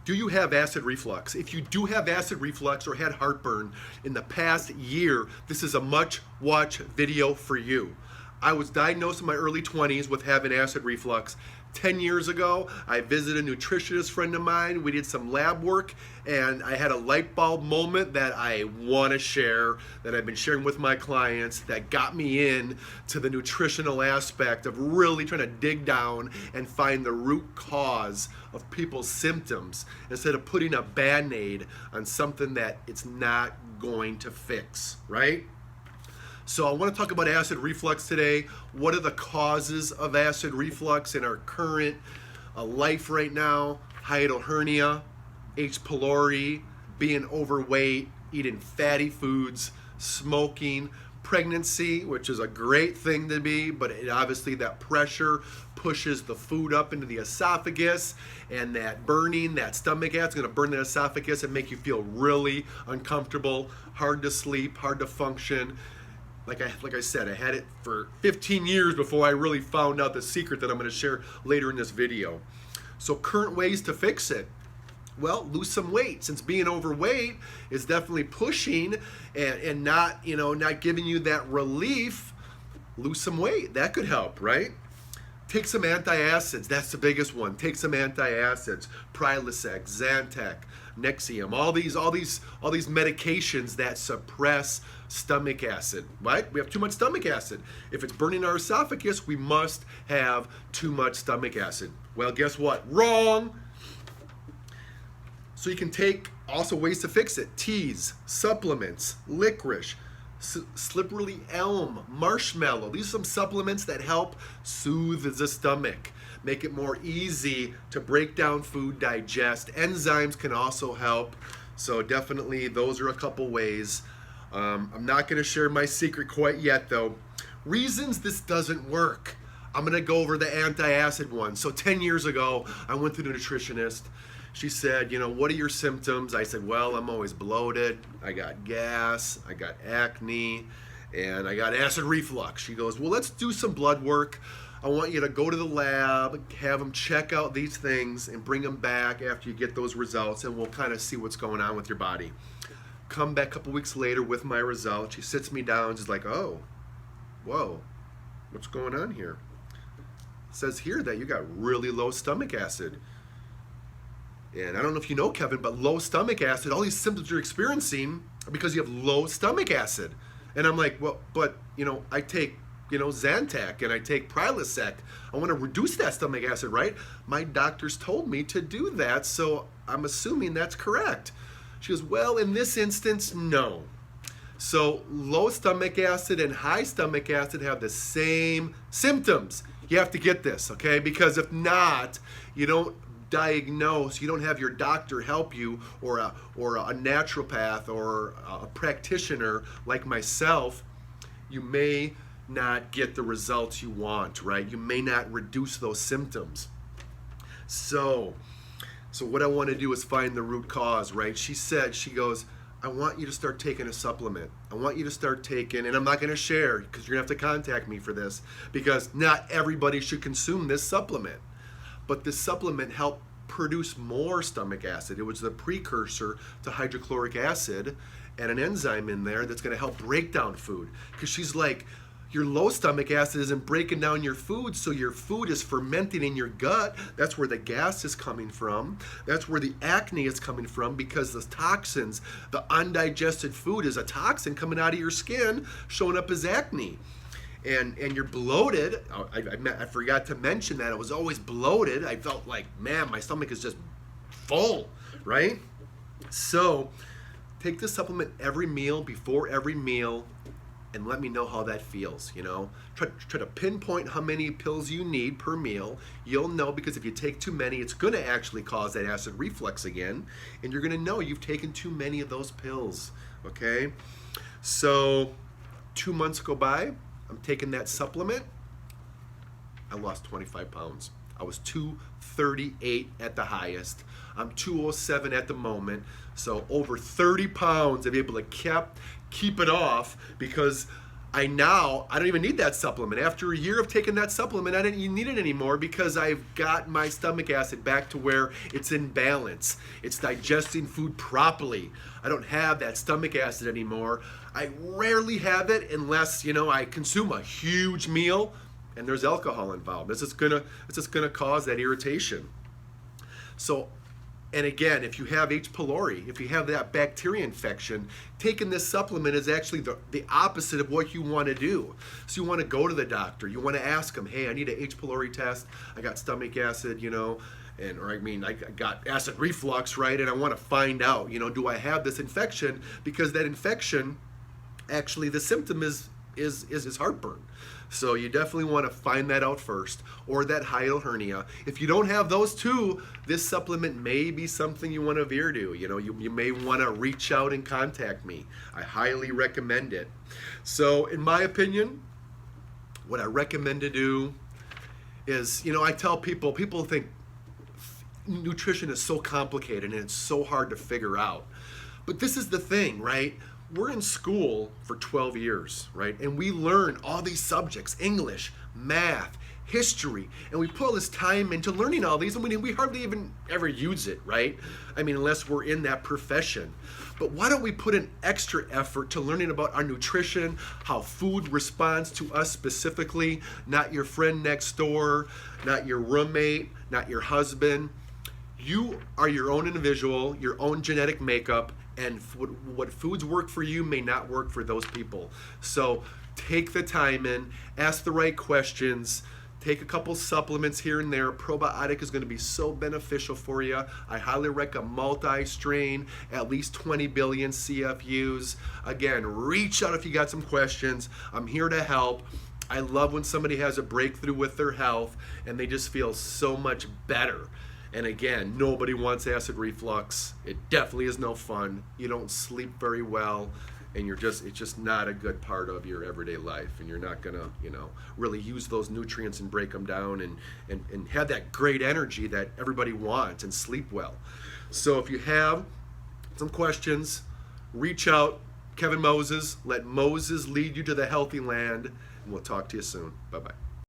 Do you have acid reflux? If you do have acid reflux or had heartburn in the past year, this is a must-watch video for you. I was diagnosed in my early 20s with having acid reflux. 10 years ago, I visited a nutritionist friend of mine. We did some lab work, and I had a light bulb moment that I want to share, that I've been sharing with my clients, that got me in to the nutritional aspect of really trying to dig down and find the root cause of people's symptoms instead of putting a Band-Aid on something that it's not going to fix, right? So I want to talk about acid reflux today. What are the causes of acid reflux in our current life right now? Hiatal hernia, H pylori, being overweight, eating fatty foods, smoking, pregnancy, which is a great thing to be, but obviously that pressure pushes the food up into the esophagus, and that burning, that stomach acid is going to burn the esophagus and make you feel really uncomfortable, hard to sleep, hard to function. Like I said, I had it for 15 years before I really found out the secret that I'm going to share later in this video. So current ways to fix it. Well, lose some weight. Since being overweight is definitely pushing and not giving you that relief, lose some weight. That could help, right? Take some antacids. That's the biggest one. Take some antacids. Prilosec, Zantac, Nexium. All these medications that suppress stomach acid, right? We have too much stomach acid. If it's burning our esophagus, we must have too much stomach acid. Well, guess what? Wrong. So you can take also ways to fix it. Teas, supplements, licorice, slippery elm, marshmallow. These are some supplements that help soothe the stomach, make it more easy to break down food, digest. Enzymes can also help. So definitely those are a couple ways. I'm not going to share my secret quite yet though. Reasons this doesn't work. I'm going to go over the antacid one. So 10 years ago, I went to the nutritionist. She said, what are your symptoms? I said, well, I'm always bloated. I got gas, I got acne, and I got acid reflux. She goes, well, let's do some blood work. I want you to go to the lab, have them check out these things and bring them back after you get those results, and we'll kind of see what's going on with your body. Come back a couple weeks later with my results. She sits me down. She's like, oh, whoa, what's going on here? It says here that you got really low stomach acid. And I don't know if you know, Kevin, but low stomach acid, all these symptoms you're experiencing are because you have low stomach acid. And I'm like, well, but, I take, Zantac and I take Prilosec. I want to reduce that stomach acid, right? My doctors told me to do that, so I'm assuming that's correct. She goes, well, in this instance, no. So low stomach acid and high stomach acid have the same symptoms. You have to get this, okay? Because if not, you don't diagnose, you don't have your doctor help you, or a naturopath or a practitioner like myself, you may not get the results you want, right? You may not reduce those symptoms. So what I want to do is find the root cause, right? She goes, I want you to start taking a supplement. I want you to start taking, and I'm not going to share because you're going to have to contact me for this, because not everybody should consume this supplement. But this supplement helped produce more stomach acid. It was the precursor to hydrochloric acid and an enzyme in there that's going to help break down food. Because she's like, your low stomach acid isn't breaking down your food, so your food is fermenting in your gut. That's where the gas is coming from. That's where the acne is coming from, because the toxins, the undigested food is a toxin coming out of your skin, showing up as acne. And you're bloated. I forgot to mention that I was always bloated. I felt like, man, my stomach is just full, right? So take this supplement every meal, before every meal, and let me know how that feels, Try to pinpoint how many pills you need per meal. You'll know, because if you take too many, it's going to actually cause that acid reflux again, and you're going to know you've taken too many of those pills, okay? So 2 months go by, I'm taking that supplement. I lost 25 pounds. I was 238 at the highest. I'm 207 at the moment. So over 30 pounds I've been able to keep it off, because I don't even need that supplement. After a year of taking that supplement, I didn't even need it anymore because I've got my stomach acid back to where it's in balance. It's digesting food properly. I don't have that stomach acid anymore. I rarely have it unless, I consume a huge meal and there's alcohol involved. It's just gonna cause that irritation. So, and again, if you have H pylori, if you have that bacteria infection, taking this supplement is actually the opposite of what you want to do. So you want to go to the doctor. You want to ask them, hey, I need an H pylori test. I got stomach acid, I got acid reflux, right? And I want to find out, do I have this infection? Because that infection, actually, the symptom is heartburn. So you definitely want to find that out first, or that hiatal hernia. If you don't have those two, this supplement may be something you want to veer to. You may want to reach out and contact me. I highly recommend it. So in my opinion, what I recommend to do is, I tell people think nutrition is so complicated and it's so hard to figure out. But this is the thing, right? We're in school for 12 years, right? And we learn all these subjects, English, math, history, and we put all this time into learning all these, and we hardly even ever use it, right? Unless we're in that profession. But why don't we put an extra effort to learning about our nutrition, how food responds to us specifically, not your friend next door, not your roommate, not your husband. You are your own individual, your own genetic makeup, and what foods work for you may not work for those people. So take the time in, ask the right questions, take a couple supplements here and there. Probiotic is going to be so beneficial for you. I highly recommend multi-strain, at least 20 billion CFUs. Again, reach out if you got some questions. I'm here to help. I love when somebody has a breakthrough with their health and they just feel so much better. And again, nobody wants acid reflux. It definitely is no fun. You don't sleep very well, and it's just not a good part of your everyday life. And you're not gonna, really use those nutrients and break them down and have that great energy that everybody wants and sleep well. So if you have some questions, reach out. Kevin Moses, let Moses lead you to the healthy land, and we'll talk to you soon. Bye-bye.